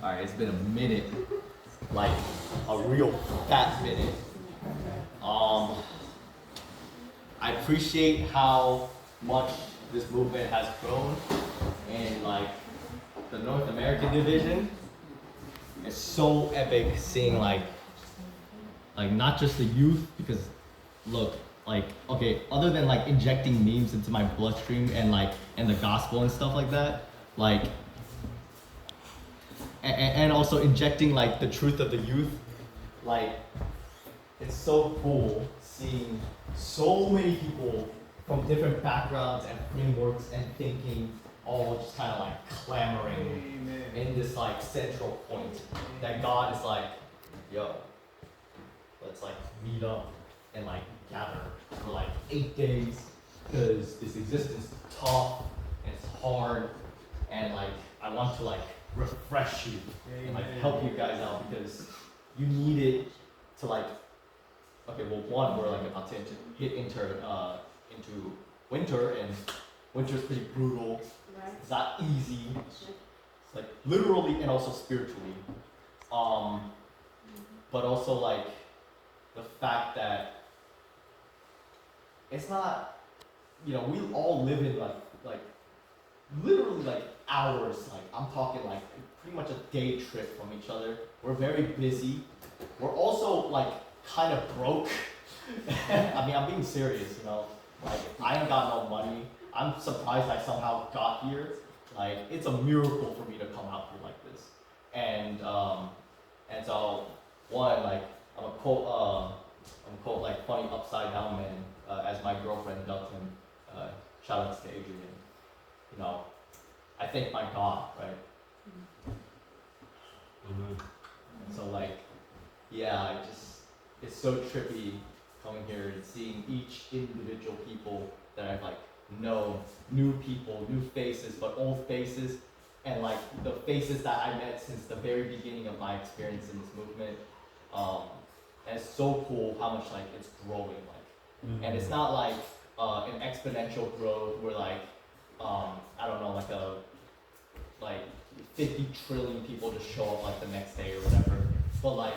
Alright, it's been a minute. Like, a real fat minute. I appreciate how much this movement has grown in like the North American division. It's so epic seeing like not just the youth, because look, like, okay, other than like injecting memes into my bloodstream and the gospel and stuff like that, like and also injecting like the truth of the youth, like it's so cool seeing so many people from different backgrounds and frameworks and thinking all just kind of like clamoring in this like central point that God is like, yo, let's like meet up and like gather for like 8 days, because this existence is tough and it's hard, and like I want to like refresh you and like help you guys out, because you need it to like, okay, well, one, we're like about to hit into winter, and winter is pretty brutal. It's not easy. It's like literally and also spiritually. But also like the fact that it's not, we all live in like literally like hours. Like I'm talking like pretty much a day trip from each other. We're very busy. We're also like kind of broke. I mean, I'm being serious, like I ain't got no money. I'm surprised I somehow got here. Like it's a miracle for me to come out here like this. And so one, like I'm a quote like funny upside down man, as my girlfriend dubbed him. Shout outs to Adrian. I thank my God, right? Mm-hmm. So like, yeah, it's so trippy coming here and seeing each individual people that I've like known, new people, new faces, but old faces, and like the faces that I met since the very beginning of my experience in this movement. And it's so cool how much like it's growing, like, mm-hmm. And it's not like an exponential growth where like I don't know, like 50 trillion people just show up like the next day or whatever. But like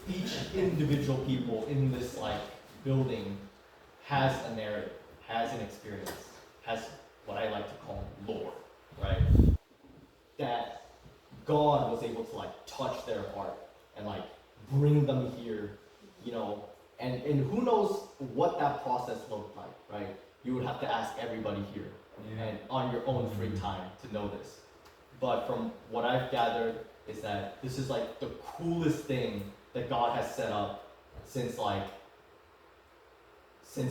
each individual people in this like building has a narrative, has an experience, has what I like to call lore, right? That God was able to like touch their heart and like bring them here, and who knows what that process looked like, right? You would have to ask everybody here, and on your own free time to know this. But from what I've gathered is that this is like the coolest thing that God has set up since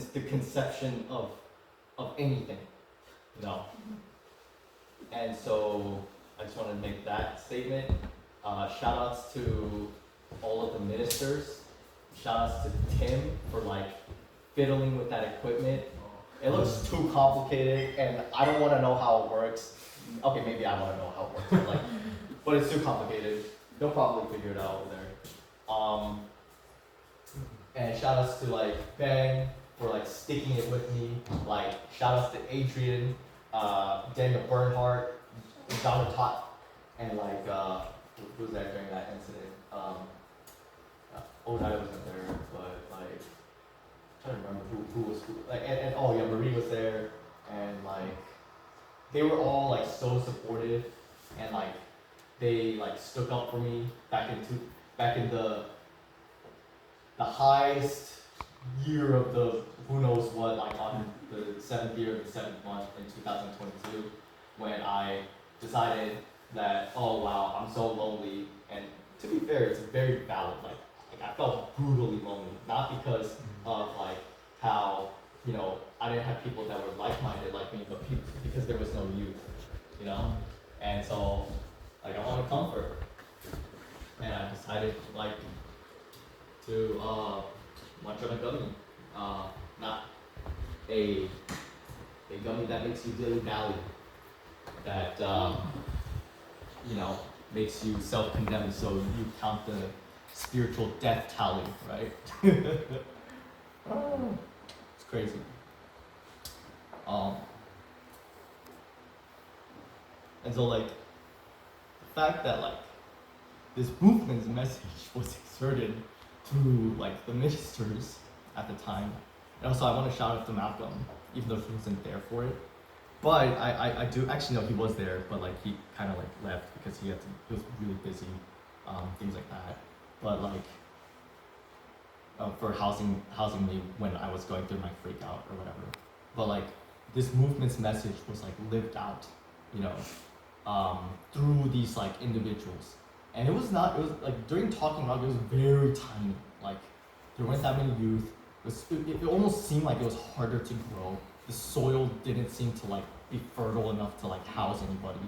the conception of anything, And so I just want to make that statement. Shout outs to all of the ministers. Shout outs to Tim for like fiddling with that equipment. It looks too complicated, and I don't want to know how it works. Okay, maybe I want to know how it works, but it's too complicated. They'll probably figure it out over there. And shout outs to like Ben for like sticking it with me. Like shout outs to Adrian, Daniel Bernhardt, Donna Tot, and like who was there during that incident? Odai wasn't there, but like I'm trying to remember who was who. Like and oh yeah, Marie was there, and like they were all like so supportive, and like they like stuck up for me back in the highest year of the who knows what, like on the 7th year of the 7th month in 2022, when I decided that, oh wow, I'm so lonely. And to be fair, it's very valid. Like I felt brutally lonely, not because of like how I didn't have people that were like-minded like me, but because there was no youth, And so like I wanted comfort, and I decided like to munch on a gummy, not a gummy that makes you dilly-dally, that makes you self-condemn, so you count the spiritual death tally, right? It's crazy. And so like the fact that like this movement's message was exerted through like the ministers at the time. And also I want to shout out to Malcolm, even though he wasn't there for it. But I do actually know he was there, but like he kind of like left because he was really busy, things like that. But like for housing me when I was going through my freak out or whatever. But like this movement's message was like lived out, you know, through these like individuals. And it was like during Talking Rock, it was very tiny. Like there weren't that many youth. It almost seemed like it was harder to grow. The soil didn't seem to like be fertile enough to like house anybody,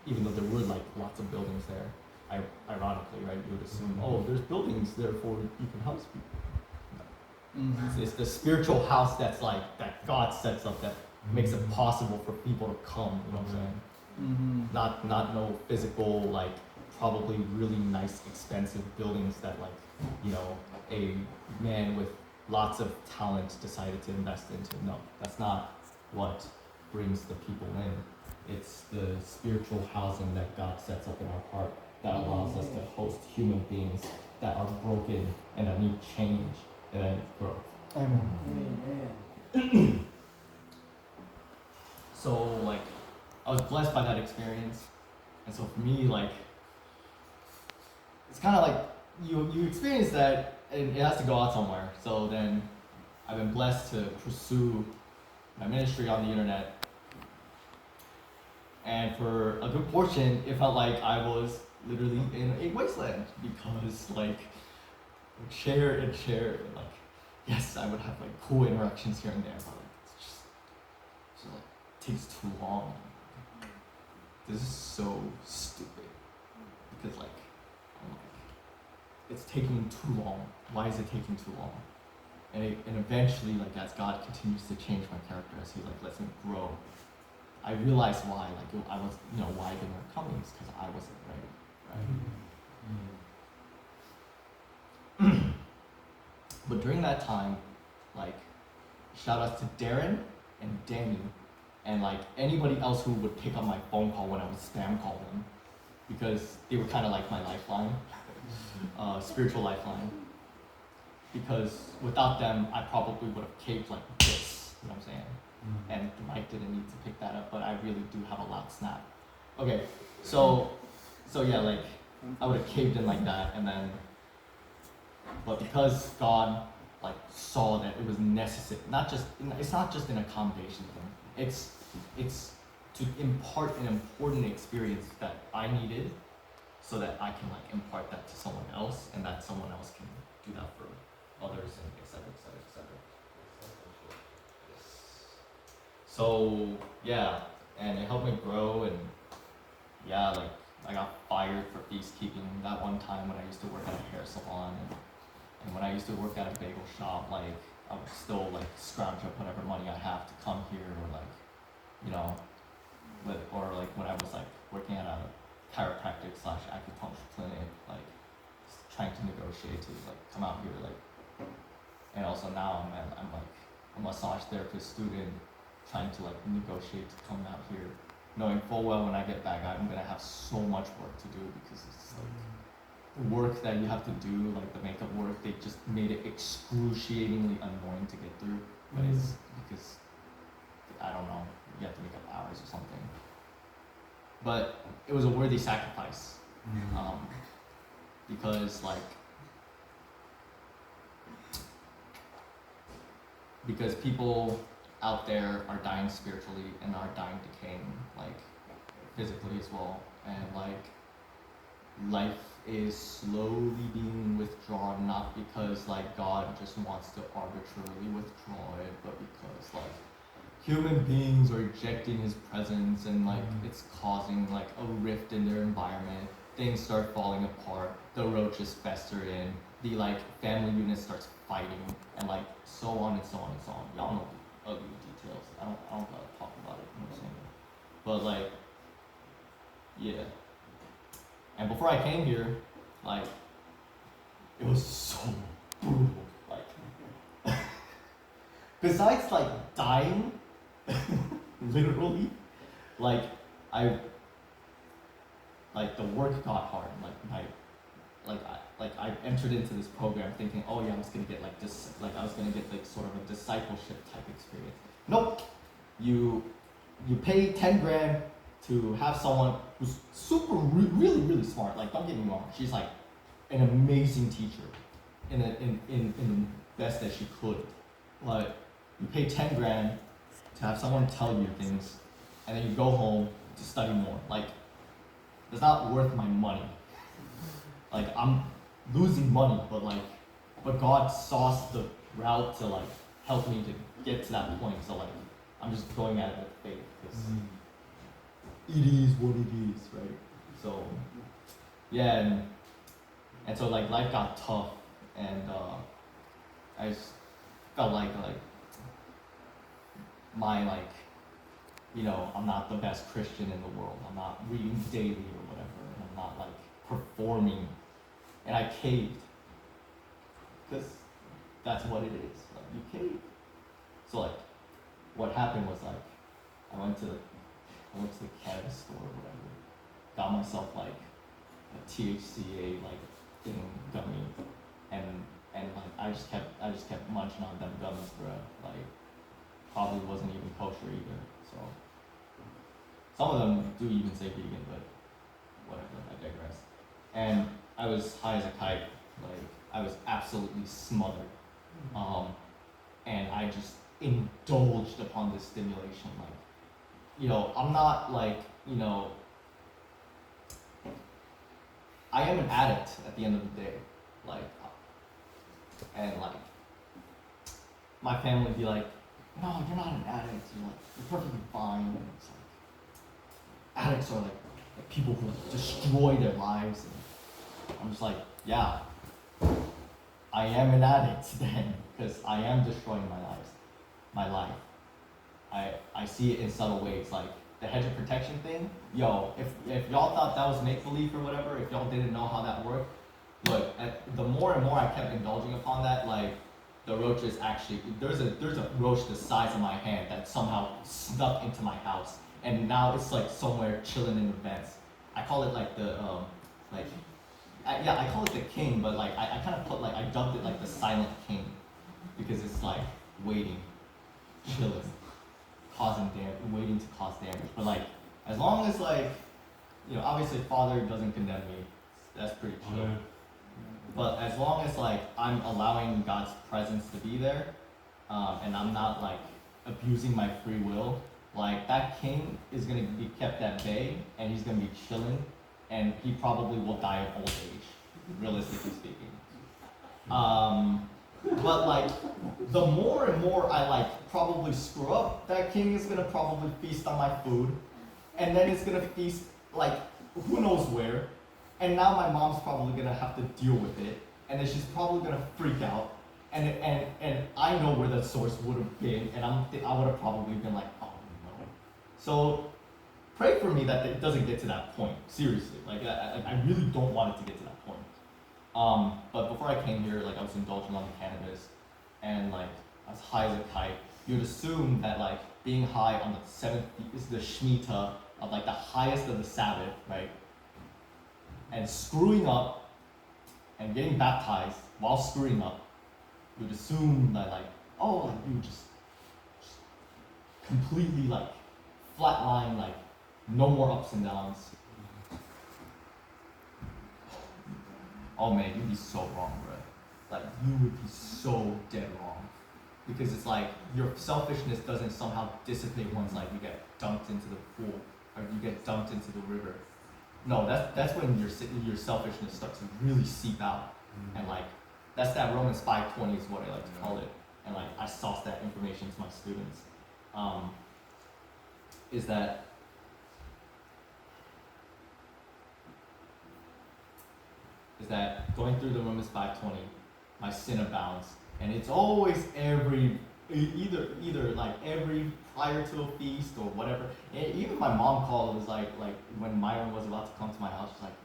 even though there were like lots of buildings there. Ironically, right? You would assume, oh, there's buildings, therefore you can house people. No. It's the spiritual house that's like that God sets up that makes it possible for people to come. You know what I'm saying? Not no physical like probably really nice expensive buildings that like you know a man with lots of talent decided to invest into. No, that's not what brings the people in. It's the spiritual housing that God sets up in our heart that allows us to host human beings that are broken and that need change and that need growth. Amen. So like, I was blessed by that experience, and so for me, like, it's kind of like you experience that, and it has to go out somewhere. So then, I've been blessed to pursue my ministry on the internet, and for a good portion, it felt like I was literally in a wasteland because like, I would share and like, yes, I would have like cool interactions here and there, but like, it's just like takes too long. This is so stupid because like, I'm like, it's taking too long. Why is it taking too long? And eventually, like as God continues to change my character, as He like lets me grow, I realized why. Like I was, you know, why they weren't coming is because I wasn't ready, right? But during that time, like shout outs to Darren and Danny, and like anybody else who would pick up my phone call when I would spam call them, because they were kind of like my lifeline, spiritual lifeline. Because without them, I probably would have caved like this, you know what I'm saying? And the mic didn't need to pick that up, but I really do have a loud snap. Okay, so yeah, like I would have caved in like that, and then, but because God like saw that it was necessary, it's not just an accommodation thing. It's to impart an important experience that I needed, so that I can like impart that to someone else, and that someone else can do that for others, and et cetera, et cetera, et cetera. So yeah, and it helped me grow, and yeah, like I got fired for peacekeeping that one time when I used to work at a hair salon, and when I used to work at a bagel shop, like I would still like scrounge up whatever money I have to come here, or like, you know, or like when I was like working at a chiropractic / acupuncture clinic, like trying to negotiate to like come out here, like, and also now I'm like a massage therapist student trying to like negotiate to come out here, knowing full well when I get back I'm gonna have so much work to do, because it's like the work that you have to do, like the makeup work, they just made it excruciatingly annoying to get through, but it's because I don't know, you have to make up hours or something. But it was a worthy sacrifice, because people out there are dying spiritually and are dying decaying, like physically as well, and like life is slowly being withdrawn, not because like God just wants to arbitrarily withdraw it, but because like human beings are ejecting His presence, and like it's causing like a rift in their environment. Things start falling apart, the roaches fester in, the like family unit starts fighting, and like so on and so on and so on. Y'all know the ugly details. I don't gotta talk about it, you know what I'm saying? But like, yeah. And before I came here, like, it was so brutal. Like, besides like dying, literally, like the work got hard. Like I entered into this program thinking, oh yeah, I was gonna get like this, like I was gonna get like sort of a discipleship type experience. Nope. You pay 10 grand to have someone who's really smart. Like, don't get me wrong, she's like an amazing teacher in the best that she could. Like, you pay 10 grand to have someone tell you things, and then you go home to study more. Like, it's not worth my money. Like, I'm losing money, but God saw the route to like help me to get to that point. So like, I'm just going at it with faith because it is what it is, right? So yeah, and so like life got tough, and I just felt like my like, I'm not the best Christian in the world. I'm not reading daily or whatever, and I'm not like performing, and I caved because that's what it is. Like, you cave. So like, what happened was like, I went to the cannabis store or whatever, got myself like a THCA like thing gummy, and like I just kept munching on them gummies, bro. Like, probably wasn't even kosher either. So some of them do even say vegan, but whatever. I digress. And I was high as a kite. Like, I was absolutely smothered. And I just indulged upon this stimulation. Like, I'm not like, I am an addict at the end of the day. Like, and like, my family would be like, no, you're not an addict. You're perfectly fine. And it's like, addicts are like people who destroy their lives. And I'm just like, yeah, I am an addict then, because I am destroying my life. I see it in subtle ways, like the hedge of protection thing. Yo, if y'all thought that was make-believe or whatever, if y'all didn't know how that worked, look, the more and more I kept indulging upon that, like, the roaches actually, there's a roach the size of my hand that somehow snuck into my house, and now it's like somewhere chilling in the vents. I call it like the, I call it the king, but like, I kind of put like, I dubbed it like the silent king, because it's like waiting, chilling, waiting to cause damage. But like, as long as like, obviously Father doesn't condemn me, that's pretty chill. Okay. But as long as like I'm allowing God's presence to be there, and I'm not like abusing my free will, like that king is gonna be kept at bay, and he's gonna be chilling, and he probably will die of old age, realistically speaking. But like, the more and more I like probably screw up, that king is gonna probably feast on my food, and then it's gonna feast like who knows where, and now my mom's probably gonna have to deal with it, and then she's probably gonna freak out, and I know where the source would have been, and I would have probably been like, oh no. So pray for me that it doesn't get to that point. Seriously, like I really don't want it to get to that point. But before I came here, like I was indulging on the cannabis, and like I was high as a kite. You'd assume that like being high on the 7th is the Shemitah of like the highest of the Sabbath, right? And screwing up and getting baptized while screwing up, you'd assume that like, oh, like you just completely like flatline, like no more ups and downs. Oh man, you'd be so wrong, bro. Like, you would be so dead wrong. Because it's like, your selfishness doesn't somehow dissipate once like you get dumped into the pool, or you get dumped into the river. No, that's when your selfishness starts to really seep out. And like, that's that Romans 5:20 is what I like to call it. And like, I sauce that information to my students. Is that going through the Romans 5:20, my sin abounds, and it's always either like every prior to a feast or whatever. And even my mom called. It was like when Myron was about to come to my house, she's like,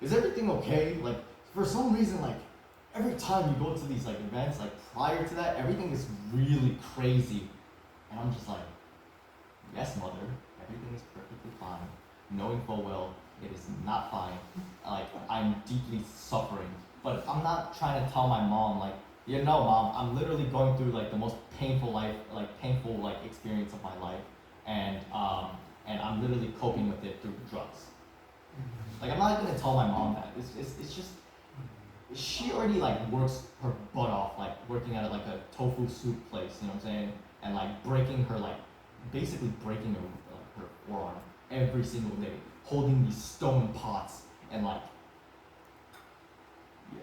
"Is everything okay?" Like, for some reason, like every time you go to these like events, like prior to that, everything is really crazy, and I'm just like, "Yes, mother, everything is perfectly fine," knowing full well It is not fine. Like, I'm deeply suffering. But I'm not trying to tell my mom, like, mom, I'm literally going through like the most painful experience of my life, and I'm literally coping with it through drugs. Like, I'm not gonna tell my mom that. It's just she already like works her butt off, like working at like a tofu soup place, you know what I'm saying, and like basically breaking her forearm every single day, holding these stone pots and like, yeah.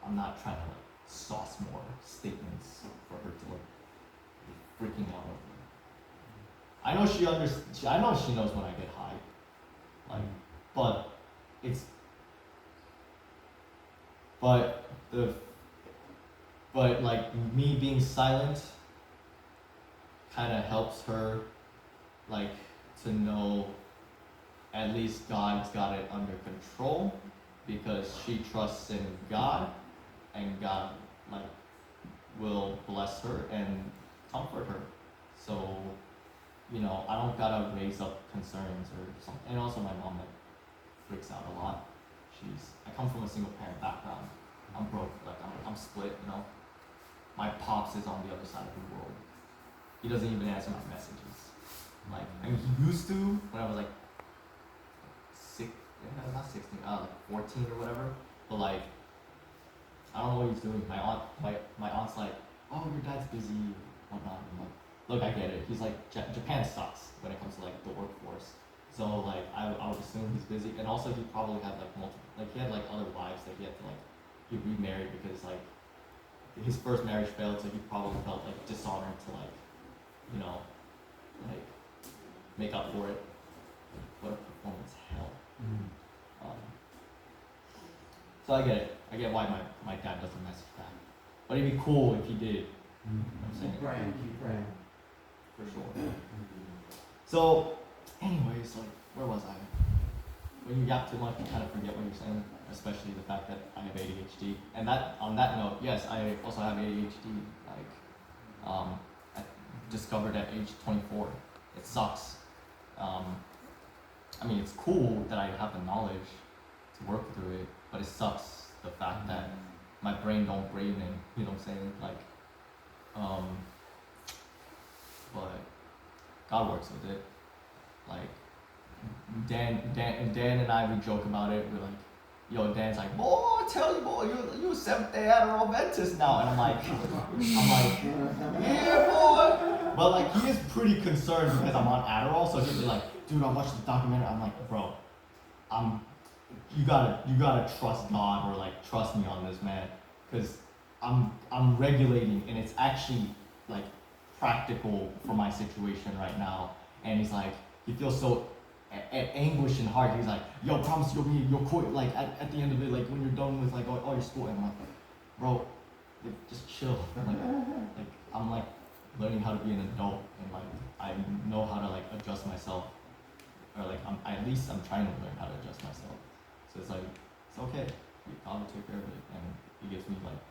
I'm not trying to like sauce more statements for her to like be freaking out over. I know I know she knows when I get high, like, but it's but the but like me being silent kind of helps her like to know at least God's got it under control, because she trusts in God, and God like will bless her and comfort her. So, I don't gotta raise up concerns or something. And also my mom like freaks out a lot. I come from a single parent background. I'm broke, like I'm split, My pops is on the other side of the world. He doesn't even answer my messages. Like, I mean, he used to when I was like not 16, like 14 or whatever. But like, I don't know what he's doing. My aunt's like, oh, your dad's busy, whatnot. I'm like, look, I get it. He's like, Japan sucks when it comes to like the workforce. So like, I would assume he's busy, and also he probably had like he had like other wives that he had to like, he remarried because like his first marriage failed, so he probably felt like dishonored to like, like make up for it. What a performance hell. So I get it. I get why my dad doesn't message back. But it'd be cool if he did. You know what I'm saying? Keep praying. For sure. So, anyways, like, where was I? When you yap too much, you kind of forget what you're saying, especially the fact that I have ADHD. And on that note, yes, I also have ADHD. Like, I discovered at age 24. It sucks. I mean, it's cool that I have the knowledge to work through it, but it sucks the fact that my brain don't brain in, you know what I'm saying? Like, but God works with it. Like, Dan and I, we joke about it. We're like, yo, Dan's like, boy, I tell you, boy, you a Seventh-day Adderall Adventist now. And I'm like, yeah, boy. But like, he is pretty concerned because I'm on Adderall, so he'll be like, dude, I watched the documentary. I'm like, bro, you gotta trust God, or like trust me on this, man, because I'm regulating, and it's actually like practical for my situation right now. And he's like, he feels so anguish and heart. He's like, yo, promise you'll quit like at the end of it, like when you're done with like all your school. And I'm like, bro, like, just chill. Like I'm like learning how to be an adult, and like I know how to like adjust myself, or like I'm trying to learn how to adjust myself. So it's like, it's okay. God will take care of it, and he gives me like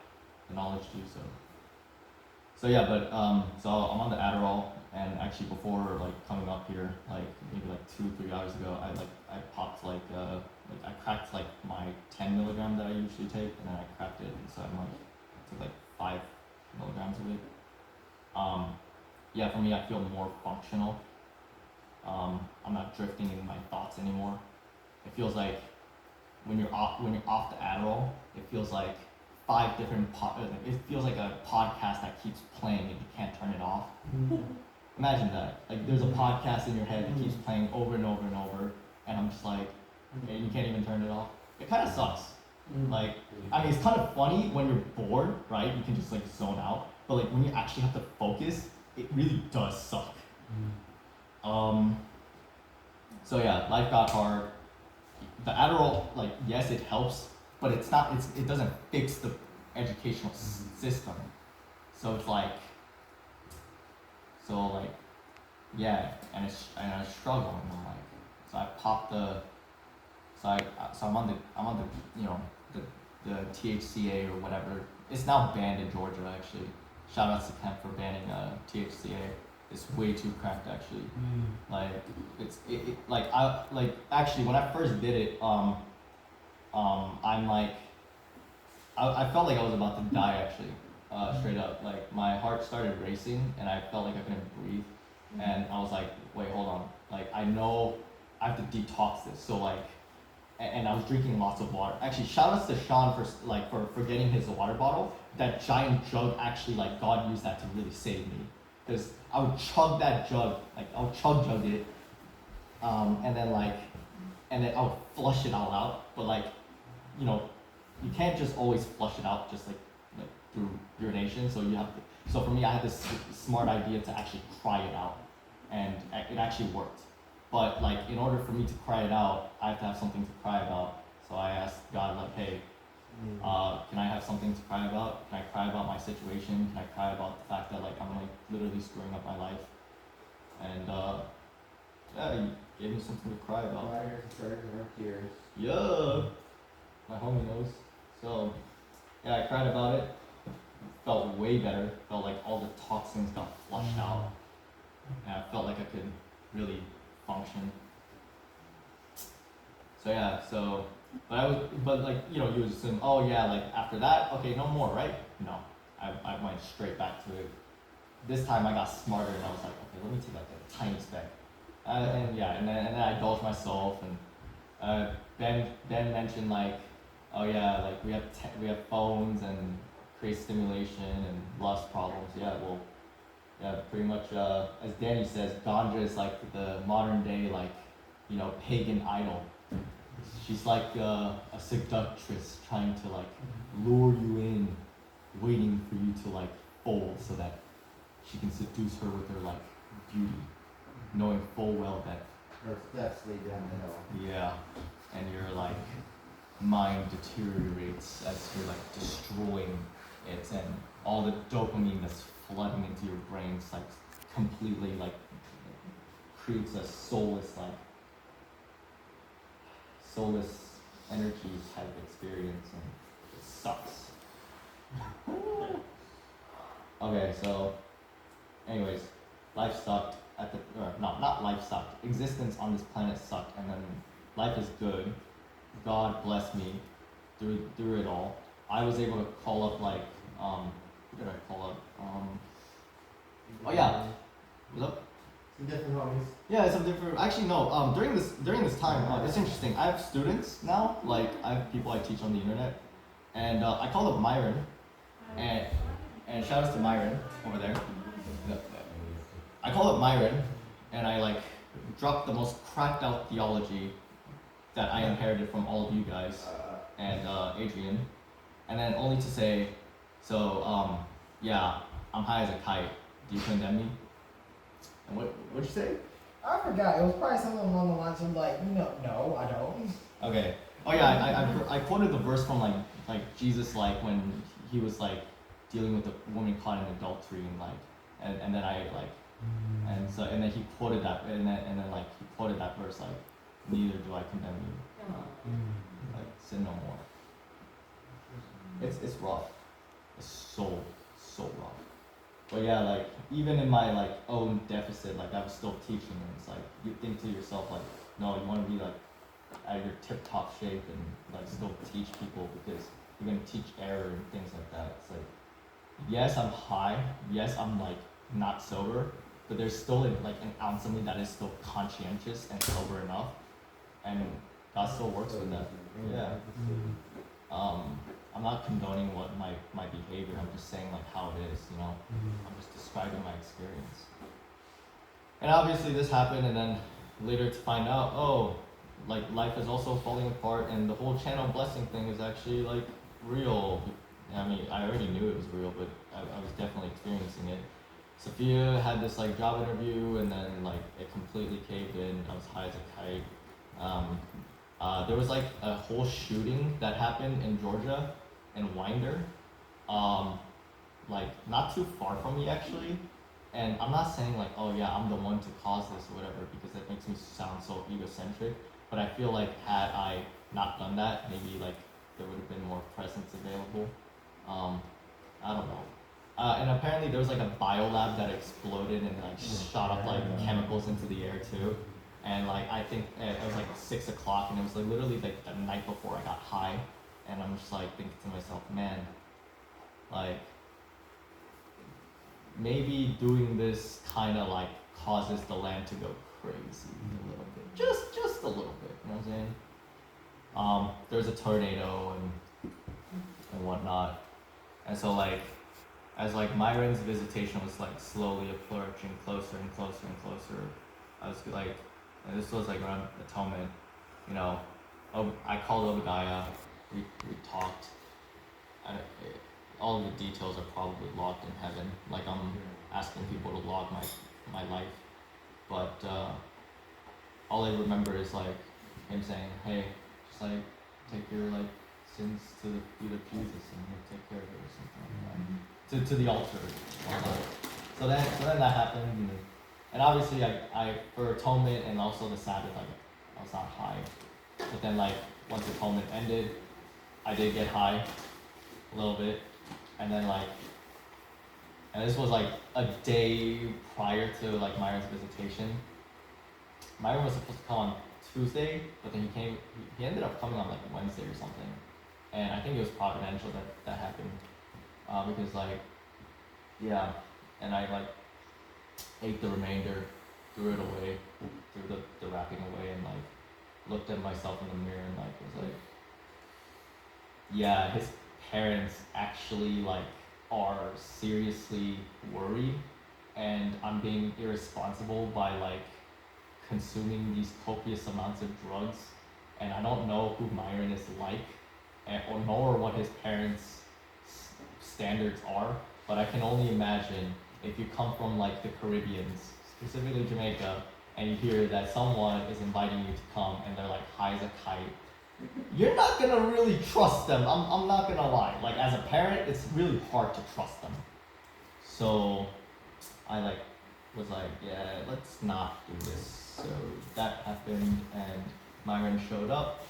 the knowledge to do so. So yeah, but so I'm on the Adderall, and actually before like coming up here, like maybe like 2-3 hours ago, I popped like I cracked like my 10 milligram that I usually take, and then I cracked it, and so I took like 5 milligrams of it. Yeah, for me, I feel more functional. I'm not drifting in my thoughts anymore. It feels like when you're off the Adderall, it feels like 5 different it feels like a podcast that keeps playing and you can't turn it off. Imagine that. Like, there's a podcast in your head that keeps playing over and over and over, and I'm just like, okay, you can't even turn it off. It kind of sucks. Like, I mean, it's kind of funny when you're bored, right? You can just like zone out. But like when you actually have to focus, it really does suck. So yeah, life got hard. The Adderall, like, yes, it helps, but it doesn't fix the educational system. So it's like, yeah, and I struggle, and I'm like, so I popped I'm on the the THCA or whatever. It's now banned in Georgia, actually. Shout out to Kemp for banning THCA. it's way too cracked actually. Like like I like actually when I first did it, I'm like I felt like I was about to die actually, straight up. Like my heart started racing and I felt like I couldn't breathe, and I was like, wait, hold on. Like I know I have to detox this. So like, and I was drinking lots of water. Actually, shout outs to Sean for getting his water bottle. That giant jug actually like God used that to really save me, because I would chug that jug, like I would chug it, and then I would flush it all out. But like, you know, you can't just always flush it out just like through urination. So you have to. So for me, I had this smart idea to actually cry it out, and it actually worked. But like, in order for me to cry it out, I have to have something to cry about. So I asked God, like, hey, can I have something to cry about? Can I cry about my situation? Can I cry about the fact that like I'm like literally screwing up my life? And yeah, he gave me something to cry about. Tears. Yeah, my homie knows. So yeah, I cried about it. Felt way better. Felt like all the toxins got flushed out. And I felt like I could really function. So yeah, but like, you know, you would assume, oh yeah, like after that, okay, no more, right? No, I went straight back to it. This time I got smarter and I was like, okay, let me take like a tiny speck. And yeah, and then I indulged myself, and Ben mentioned like, oh yeah, like we have phones and create stimulation and lust problems. Yeah, well, yeah, pretty much as Danny says, ganja is like the modern day like, you know, pagan idol. She's like a seductress trying to like lure you in, waiting for you to like fold so that she can seduce her with her like beauty, knowing full well that Her steps lead down the hill. yeah, and your like mind deteriorates as you're like destroying it, and all the dopamine that's flooding into your brains like completely like creates a soulless energy type experience, and it sucks. Okay, so anyways, life sucked not life sucked. Existence on this planet sucked, and then life is good. God bless me through it all. I was able to call up like who did I call up? Oh yeah, what's up? Some different homies. Yeah, some different. Actually, no. During this time, it's interesting. I have students now. Like I have people I teach on the internet, and I called up Myron, and shout outs to Myron over there. I called up Myron, and I like dropped the most cracked out theology that I inherited from all of you guys and Adrian, and then only to say, so yeah, I'm high as a kite. Do you condemn me? And what'd you say? I forgot. It was probably something along the lines of like, no, I don't. Okay. Oh yeah, I quoted the verse from like Jesus, like when he was like dealing with the woman caught in adultery, and like and then I like and then he quoted that, and then like he quoted that verse like, neither do I condemn you. Like sin no more. It's rough. It's so rough. But yeah, like even in my like own deficit, like I was still teaching, and it's like you think to yourself like, no, you want to be like at your tip top shape and like still teach people, because you're gonna teach error and things like that. It's like, yes, I'm high, yes, I'm like not sober, but there's still like an ounce of me that is still conscientious and sober enough, and God still works with that. Yeah. I'm not condoning what my behavior. I'm just saying like how it is, you know. I'm just describing my experience. And obviously this happened, and then later to find out, oh, like life is also falling apart, and the whole channel blessing thing is actually like real. I mean, I already knew it was real, but I was definitely experiencing it. Sophia had this like job interview, and then like it completely caved in. I was high as a kite. There was like a whole shooting that happened in Georgia, in Winder, like not too far from me actually. And I'm not saying like, oh yeah, I'm the one to cause this or whatever, because that makes me sound so egocentric. But I feel like had I not done that, maybe like there would have been more presence available. I don't know. And apparently there was like a biolab that exploded and like shot up like chemicals into the air too. And like I think it was like 6 o'clock, and it was like literally like the night before I got high, and I'm just like thinking to myself, man, like maybe doing this kind of like causes the land to go crazy a little bit, just a little bit. You know what I'm saying? There's a tornado and whatnot, and so like as like Myron's visitation was like slowly approaching closer and closer and closer, I was like, and this was like around Atonement, you know, I called Obadiah, we talked, all of the details are probably logged in heaven, like I'm asking people to log my life, but all I remember is like him saying, hey, just like take your like sins to the feet of Jesus and he'll take care of it or something like that. To the altar. So then that happened, and obviously I for atonement and also the Sabbath I was not high, but then like once atonement ended, I did get high a little bit, and then like, and this was like a day prior to like Myron's visitation. Myron was supposed to come on Tuesday, but then he ended up coming on like Wednesday or something, and I think it was providential that happened. Because like, yeah, and I like ate the remainder, threw it away, threw the wrapping away, and like looked at myself in the mirror and like was like, yeah, his parents actually like are seriously worried, and I'm being irresponsible by like consuming these copious amounts of drugs, and I don't know who Myron is like, or nor what his parents' standards are, but I can only imagine if you come from like the Caribbeans, specifically Jamaica, and you hear that someone is inviting you to come and they're like high as a kite, you're not gonna really trust them. I'm not gonna lie. Like as a parent, it's really hard to trust them. So I like was like, yeah, let's not do this. So that happened, and Myron showed up,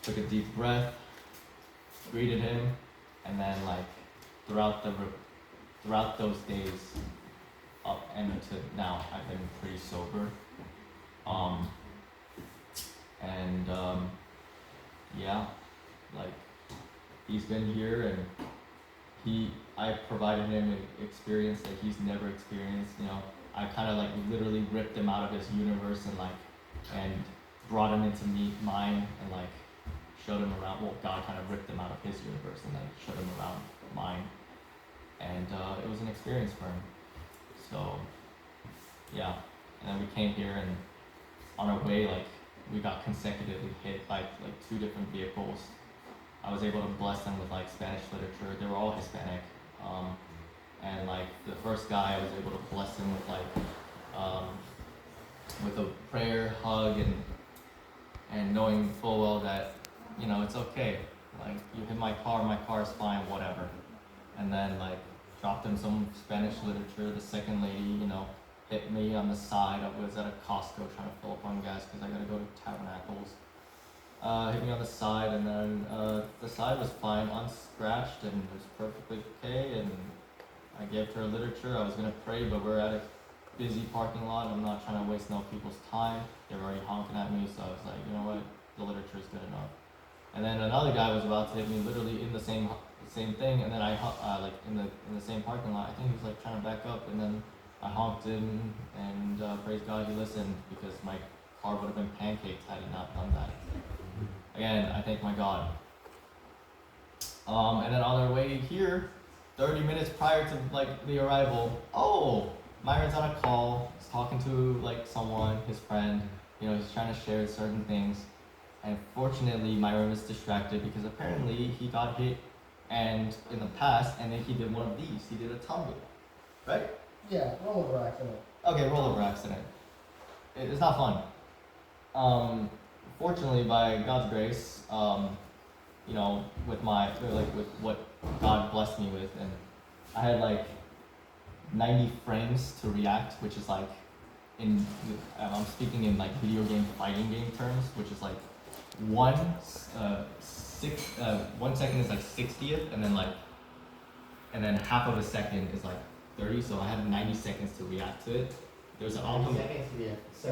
took a deep breath, greeted him, and then like throughout those days up and to now, I've been pretty sober. Yeah, like he's been here, and I provided him an experience that he's never experienced. You know, I kind of like literally ripped him out of his universe and brought him into mine, and like showed him around. Well, God kind of ripped him out of his universe and then showed him around mine, and it was an experience for him. So yeah, and then we came here, and on our way, like we got consecutively hit by like 2 different vehicles. I was able to bless them with like Spanish literature. They were all Hispanic, and like the first guy, I was able to bless him with like with a prayer, hug, and knowing full well that, you know, it's okay. Like you hit my car is fine, whatever. And then like dropped him some Spanish literature. The second lady, you know, hit me on the side. I was at a Costco trying to fill up on gas because I gotta go to Tabernacles. Hit me on the side, and then the side was fine, unscratched, and it was perfectly okay. And I gave her literature. I was gonna pray, but we're at a busy parking lot. I'm not trying to waste no people's time. They were already honking at me, so I was like, you know what, the literature is good enough. And then another guy was about to hit me, literally in the same thing, and then I like in the same parking lot. I think he was like trying to back up, and then I honked him, and praise God he listened, because my car would have been pancaked had he not done that. Again, I thank my God. And then on our way here, 30 minutes prior to like the arrival, Myron's on a call. He's talking to like someone, his friend. You know, he's trying to share certain things. And fortunately, Myron was distracted because apparently he got hit, and in the past, and then he did one of these. He did a tumble, right? Yeah, rollover accident. Okay, rollover accident. It's not fun. Fortunately, by God's grace, you know, with what God blessed me with, and I had like 90 frames to react, which is like I'm speaking in like video game fighting game terms, which is like 1 second is like 60th, and then like and then half of a second is like 30, so I have 90 seconds to react to it. There's an oncoming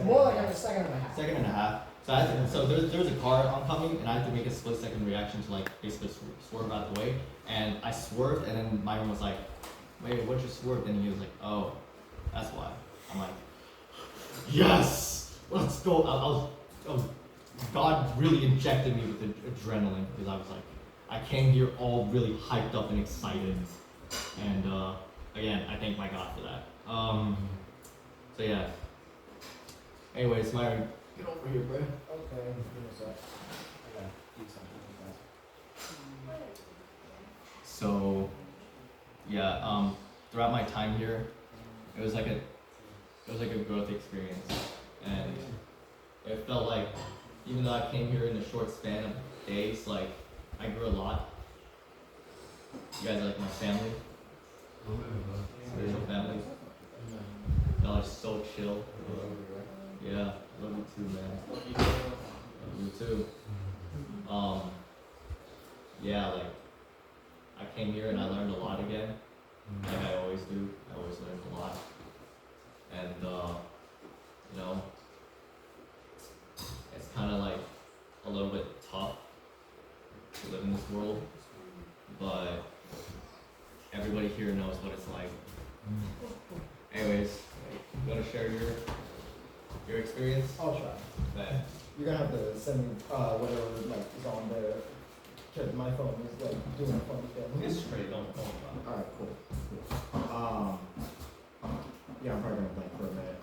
More like a second and a half. second and a half. So I had to, so there's a car oncoming, and I had to make a split second reaction to like basically swerve out of the way. And I swerved, and then Myron was like, "Wait, what you swerved?" And he was like, "Oh, that's why." I'm like, "Yes, let's go!" I was God really injected me with adrenaline because I was like, I came here all really hyped up and excited, and again, I thank my God for that. So yeah. Anyways, Myron, get over here, bro. Okay, give me a sec. I gotta do something like So, yeah, throughout my time here, it was like a growth experience, and it felt like even though I came here in a short span of days, like I grew a lot. You guys are like my family, spiritual family. Y'all are so chill. Yeah, love you too, man. Love you too. Yeah, like I came here and I learned a lot again. Like I always do. I always learned a lot. And you know, it's kind of like a little bit tough to live in this world, but everybody here knows what it's like. Anyways, you want to share your experience? I'll try. Okay. You're gonna have to send me whatever like is on there. Cause my phone is like doing a funny thing. It's straight, don't about it. Alright, cool. Yeah, I'm probably gonna blank for a minute.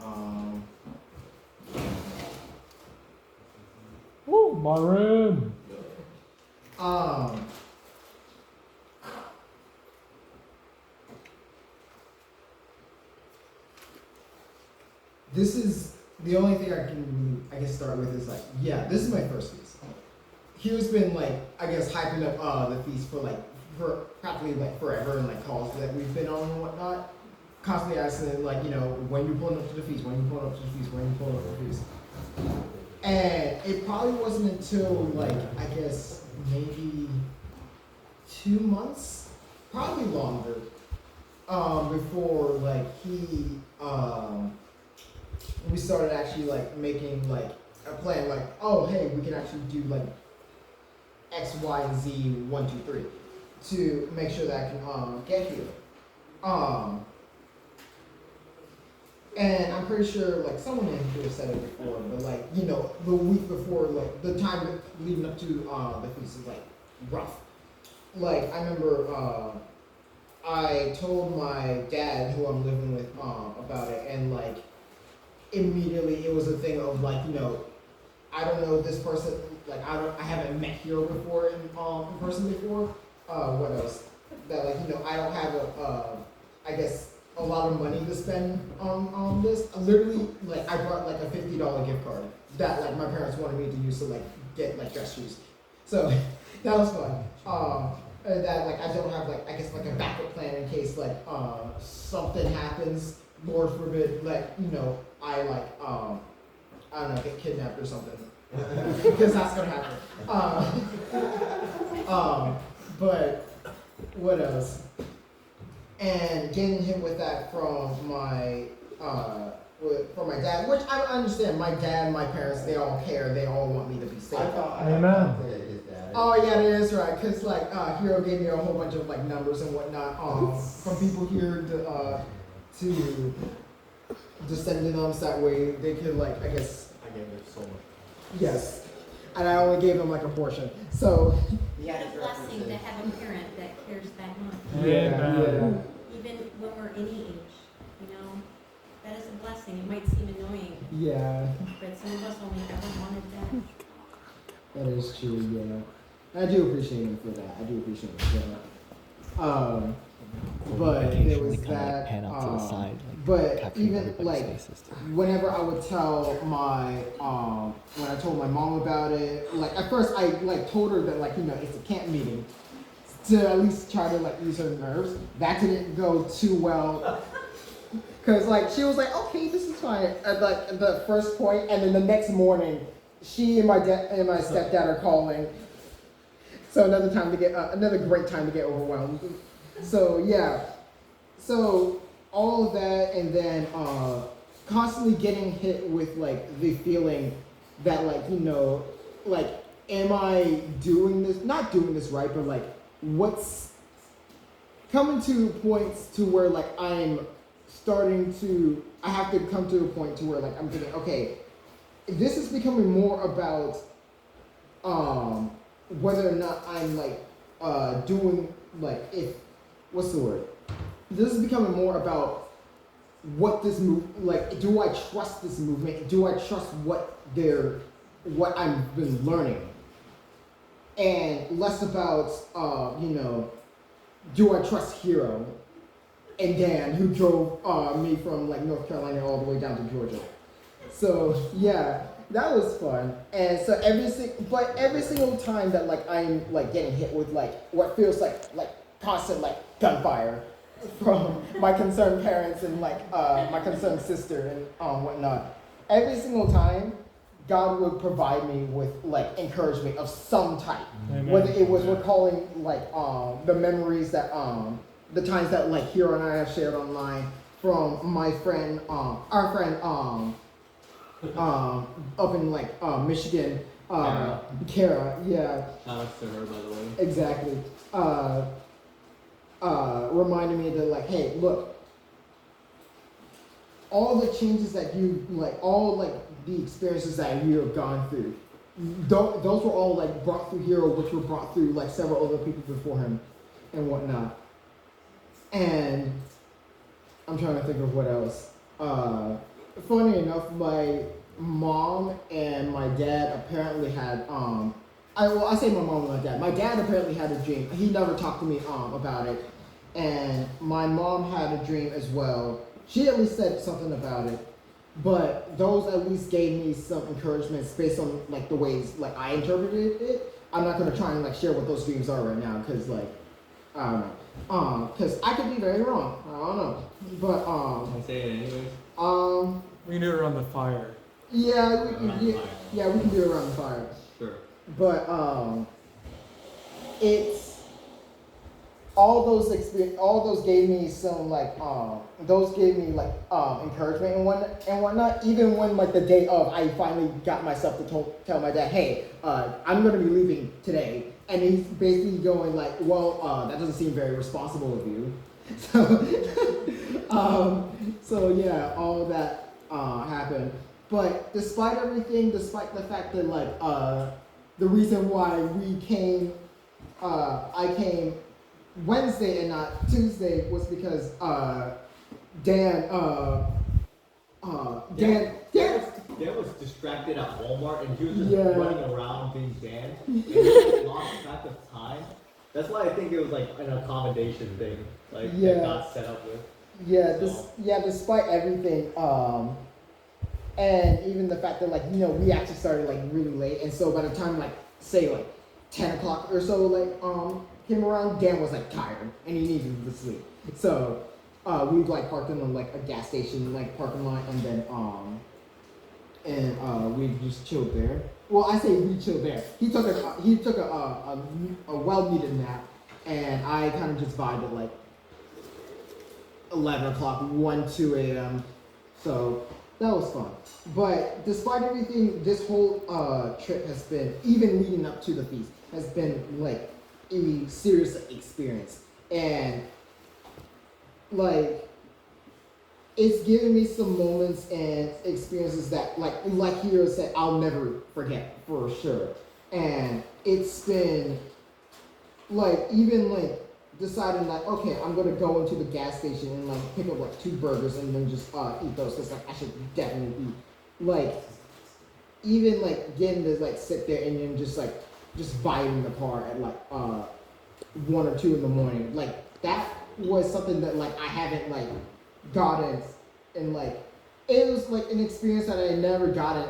Woo, Myron! This is the only thing I can start with is like, yeah, this is my first feast. Here's been like, I guess, hyping up the feast for practically like forever, and like calls that we've been on and whatnot. Constantly asking like, you know, when you're pulling up to the feast, when you're pulling up to the feast, when you're pulling up to the feast. And it probably wasn't until like, I guess maybe 2 months, probably longer, before like we started actually like making like a plan, like, oh hey, we can actually do like X, Y, and Z 1, 2, 3 to make sure that I can get here. And I'm pretty sure like someone in here said it before, but like, you know, the week before, like the time leading up to the feast is like rough. Like I remember I told my dad, who I'm living with, about it, and like immediately it was a thing of like, you know, I don't know this person, like I haven't met Hero before in person before. What else? That like, you know, I don't have I guess a lot of money to spend on this. Literally, like I brought like a $50 gift card that like my parents wanted me to use to like get like dress shoes. So that was fun. And that like I don't have like, I guess like a backup plan in case like something happens, Lord forbid, like, you know, I like I don't know, get kidnapped or something. Because that's gonna happen. But what else? And getting hit with that from my dad, which I understand. My dad, my parents, they all care. They all want me to be safe. Amen. Oh yeah, that is right. Cause like Hero gave me a whole bunch of like numbers and whatnot from people here to send to them, so that way they could like, I guess. I gave her so much. Yes, and I only gave them like a portion. So. It's a blessing to have a parent that cares that much. Amen. Even when we're any age, you know, that is a blessing. It might seem annoying, Yeah, but some of us only ever wanted that. that is true. Yeah, I do appreciate him for that. I do appreciate him for that. But there was that. Pan out to the side, like, But capturing even everybody's like faces too. whenever I would tell my when I told my mom about it, like at first I like told her that like, you know, it's a camp meeting to at least try to like ease her nerves. That didn't go too well. Cause like she was like, okay, this is fine at like the first point, and then the next morning, she and my dad and my stepdad are calling. So another great time to get overwhelmed. So yeah, so all of that, and then constantly getting hit with like the feeling that like like am I doing this? Not doing this right, but like what's coming to points to where like I have to come to a point to where like I'm thinking, okay, this is becoming more about whether or not I'm like doing like if what's the word? This is becoming more about what this like do I trust this movement? Do I trust what I've been learning? And less about do I trust Hero and Dan who drove me from like North Carolina all the way down to Georgia. So yeah, that was fun. And so every single time that like I'm like getting hit with like what feels like constant like gunfire from my concerned parents and like my concerned sister and whatnot, every single time God would provide me with like encouragement of some type. Amen. Whether it was recalling like the memories that the times that like Hero and I have shared online from my friend our friend up in like Michigan, Kara, yeah. Shout out to her, by the way. Exactly. Reminded me that like, hey, look, all the changes that you like, all like the experiences that you have gone through, those were all like brought through Hero, which were brought through like several other people before him, and whatnot. And I'm trying to think of what else. Funny enough, my mom and my dad apparently had I say my mom and my dad. My dad apparently had a dream. He never talked to me about it, and my mom had a dream as well. She at least said something about it, but those at least gave me some encouragement based on like the ways like I interpreted it. I'm not gonna try and like share what those dreams are right now because like I don't know, because I could be very wrong. I don't know, but Can I say it anyways? We can do it around the fire. yeah, we Around can, the fire. yeah, we can do it around the fire. Sure. But it's all those gave me some like those gave me like encouragement and whatnot. Even when like the day of, I finally got myself to tell my dad, hey, I'm gonna be leaving today, and he's basically going like, well, that doesn't seem very responsible of you. So yeah, all that happened. But despite everything, despite the fact that like the reason why I came Wednesday and not Tuesday was because Dan was distracted at Walmart and he was just Yeah. running around being Dan. And he lost track of time. That's why I think it was like an accommodation thing, like Yeah. that got set up with. Despite everything, and even the fact that like we actually started like really late, and so by the time like say like 10 o'clock or so like came around, Dan was like tired and he needed to sleep. So we like parked in like a gas station like parking lot, and then we just chilled there. Well, I say we chilled there. He took a well needed nap, and I kind of just vibed at like 11 o'clock, 2 a.m. So that was fun. But despite everything, this whole trip has been, even leading up to the feast, has been like a serious experience. And like, it's given me some moments and experiences that like Hero said, I'll never forget for sure. And it's been like, even like, deciding like, okay, I'm gonna go into the gas station and like pick up like 2 burgers and then just eat those, because like I should definitely eat. Like even like getting to like sit there and then just vibing the car at like 1 or 2 in the morning. Like that was something that like I haven't like gotten, and like it was like an experience that I had never gotten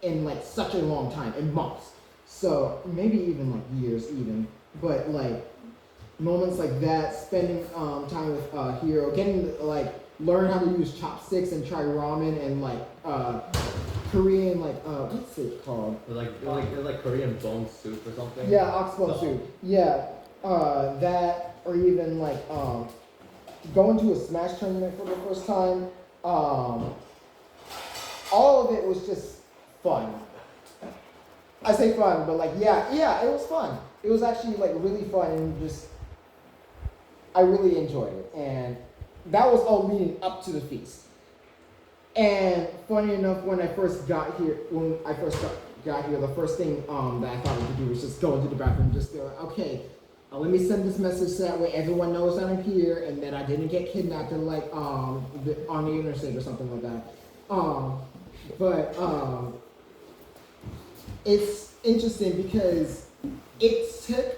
in like such a long time, in months. So maybe even like years even. But like moments like that, spending time with Hero, getting to, like learn how to use chopsticks and try ramen and like Korean like what's it called? It was like Korean bone soup or something. Yeah, oxbone So- soup. Yeah, that, or even like going to a Smash tournament for the first time. All of it was just fun. I say fun, but like yeah, it was fun. It was actually like really fun and just I really enjoyed it, and that was all leading up to the feast. And funny enough, when I first got here, the first thing that I thought I could do was just go into the bathroom, just go, okay, let me send this message so that way everyone knows that I'm here and that I didn't get kidnapped and like on the interstate or something like that. But it's interesting because it took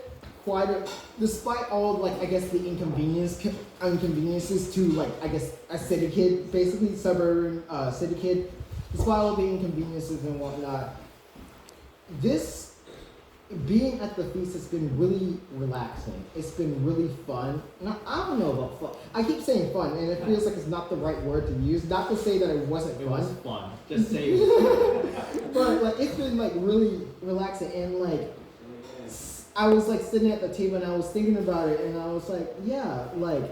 despite all like I guess the inconveniences to like I guess a city kid, basically suburban city kid, despite all the inconveniences and whatnot, this being at the feast has been really relaxing. It's been really fun. Now, I don't know about fun. I keep saying fun, and it feels like it's not the right word to use. Not to say that it wasn't fun. It was fun. Just say it was fun. But like it's been like really relaxing, and like I was like sitting at the table and I was thinking about it, and I was like, yeah, like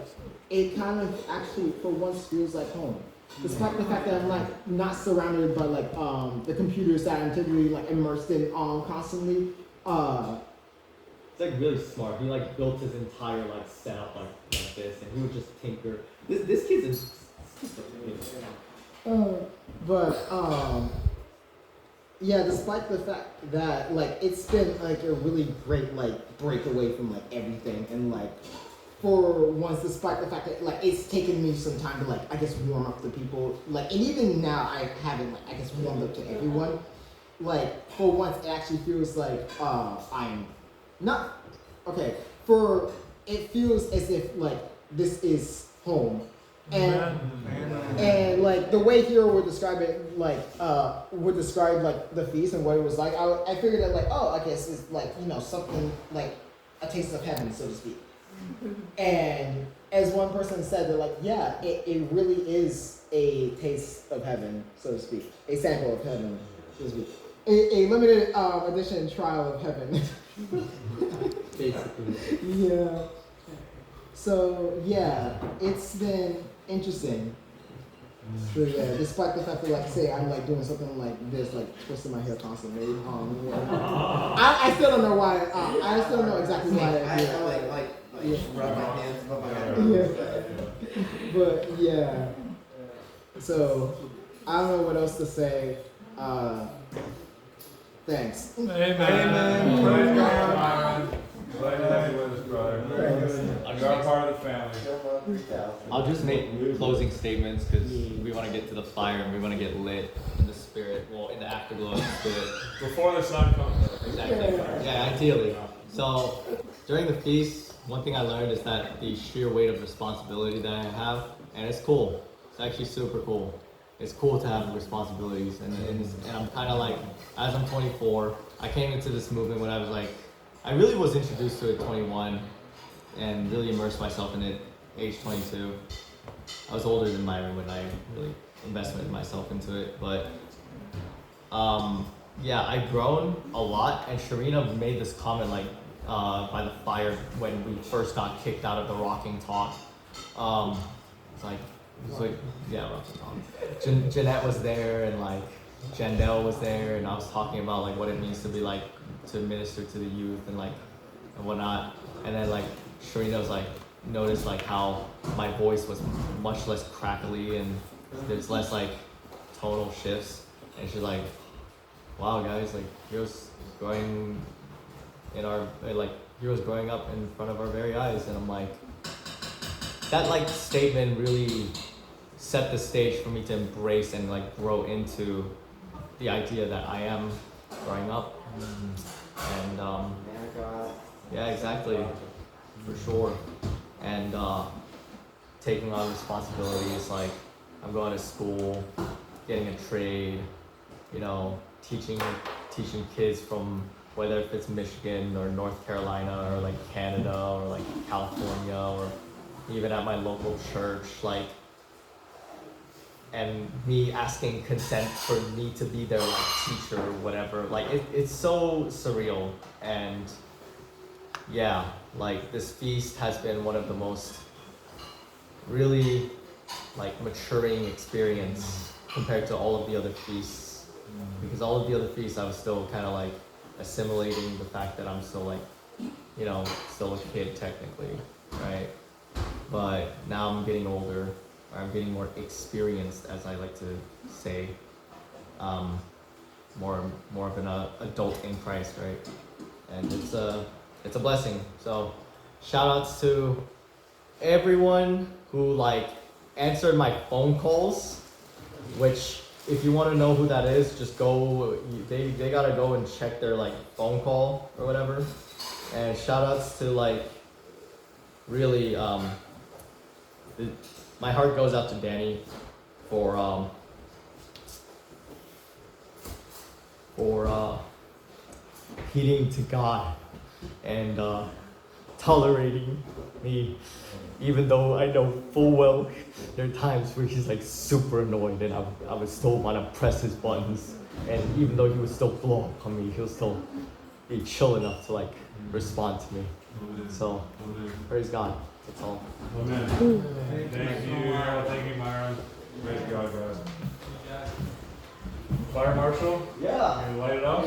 it kind of actually for once feels like home. Despite the fact that I'm like not surrounded by like the computers that I'm typically like immersed in constantly. It's like really smart. He like built his entire like setup like this, and he would just tinker. This kid's is. Yeah, despite the fact that like it's been like a really great like breakaway from like everything, and like for once, despite the fact that like it's taken me some time to like I guess warm up to people, like, and even now I haven't like I guess warmed up to everyone. Like for once, it actually feels like I'm not okay. For it feels as if like this is home, and like the way Hero would describe it, like would describe like the feast and what it was like. I figured that like I guess it's like something like a taste of heaven, so to speak. And as one person said, they're like, yeah, it really is a taste of heaven, so to speak, a sample of heaven, so to speak. A limited edition trial of heaven. Basically. Yeah. So yeah, it's been interesting. So yeah, despite the fact that like say I'm like doing something like this, like twisting my hair constantly. I still don't know why. I still don't know exactly why I do it. Like rub my hands above my head. Yeah. But yeah. So I don't know what else to say. Thanks. Amen. Praise God. Glad to have you with us, brother. You're a part of the family. I'll just make closing statements because we want to get to the fire and we want to get lit in the spirit. Well, in the afterglow of the spirit. Before the sun comes. Exactly. Yeah, ideally. So during the feast, one thing I learned is that the sheer weight of responsibility that I have, and it's cool. It's actually super cool. It's cool to have responsibilities, and I'm kind of like, as I'm 24, I came into this movement when I was like, I really was introduced to it at 21, and really immersed myself in it age 22. I was older than Myron when I really invested myself into it, but yeah, I've grown a lot, and Sharina made this comment like by the fire when we first got kicked out of the Rocking Talk. It's like, yeah, Rocking Talk. Jeanette was there, and like Jandel was there, and I was talking about like what it means to be like to minister to the youth and like and whatnot. And then like Sharina was like noticed like how my voice was much less crackly and there's less like tonal shifts, and she's like, wow guys, like Heroes growing in our like Heroes growing up in front of our very eyes. And I'm like, that like statement really set the stage for me to embrace and like grow into the idea that I am growing up. And yeah, exactly, for sure. And taking on responsibilities, like I'm going to school, getting a trade, teaching kids from whether if it's Michigan or North Carolina or like Canada or like California or even at my local church, like, and me asking consent for me to be their like teacher or whatever, like it's so surreal. And yeah, like this feast has been one of the most really like maturing experience compared to all of the other feasts, because all of the other feasts I was still kind of like assimilating the fact that I'm still like, you know, still a kid technically, right? But now I'm getting older, or I'm getting more experienced, as I like to say, more of an adult in Christ, right? And it's a blessing. So shout outs to everyone who like answered my phone calls, which if you want to know who that is, just go, they gotta go and check their like phone call or whatever. And shout outs to like really my heart goes out to Danny for heeding to God and tolerating me, even though I know full well there are times where he's like super annoyed and I would still want to press his buttons, and even though he would still blow up on me, he'll still be chill enough to like respond to me. So praise God. That's all. Amen. Thank you, Harold. Thank you, Myron. Praise God, guys. Fire marshal? Yeah. You light it up?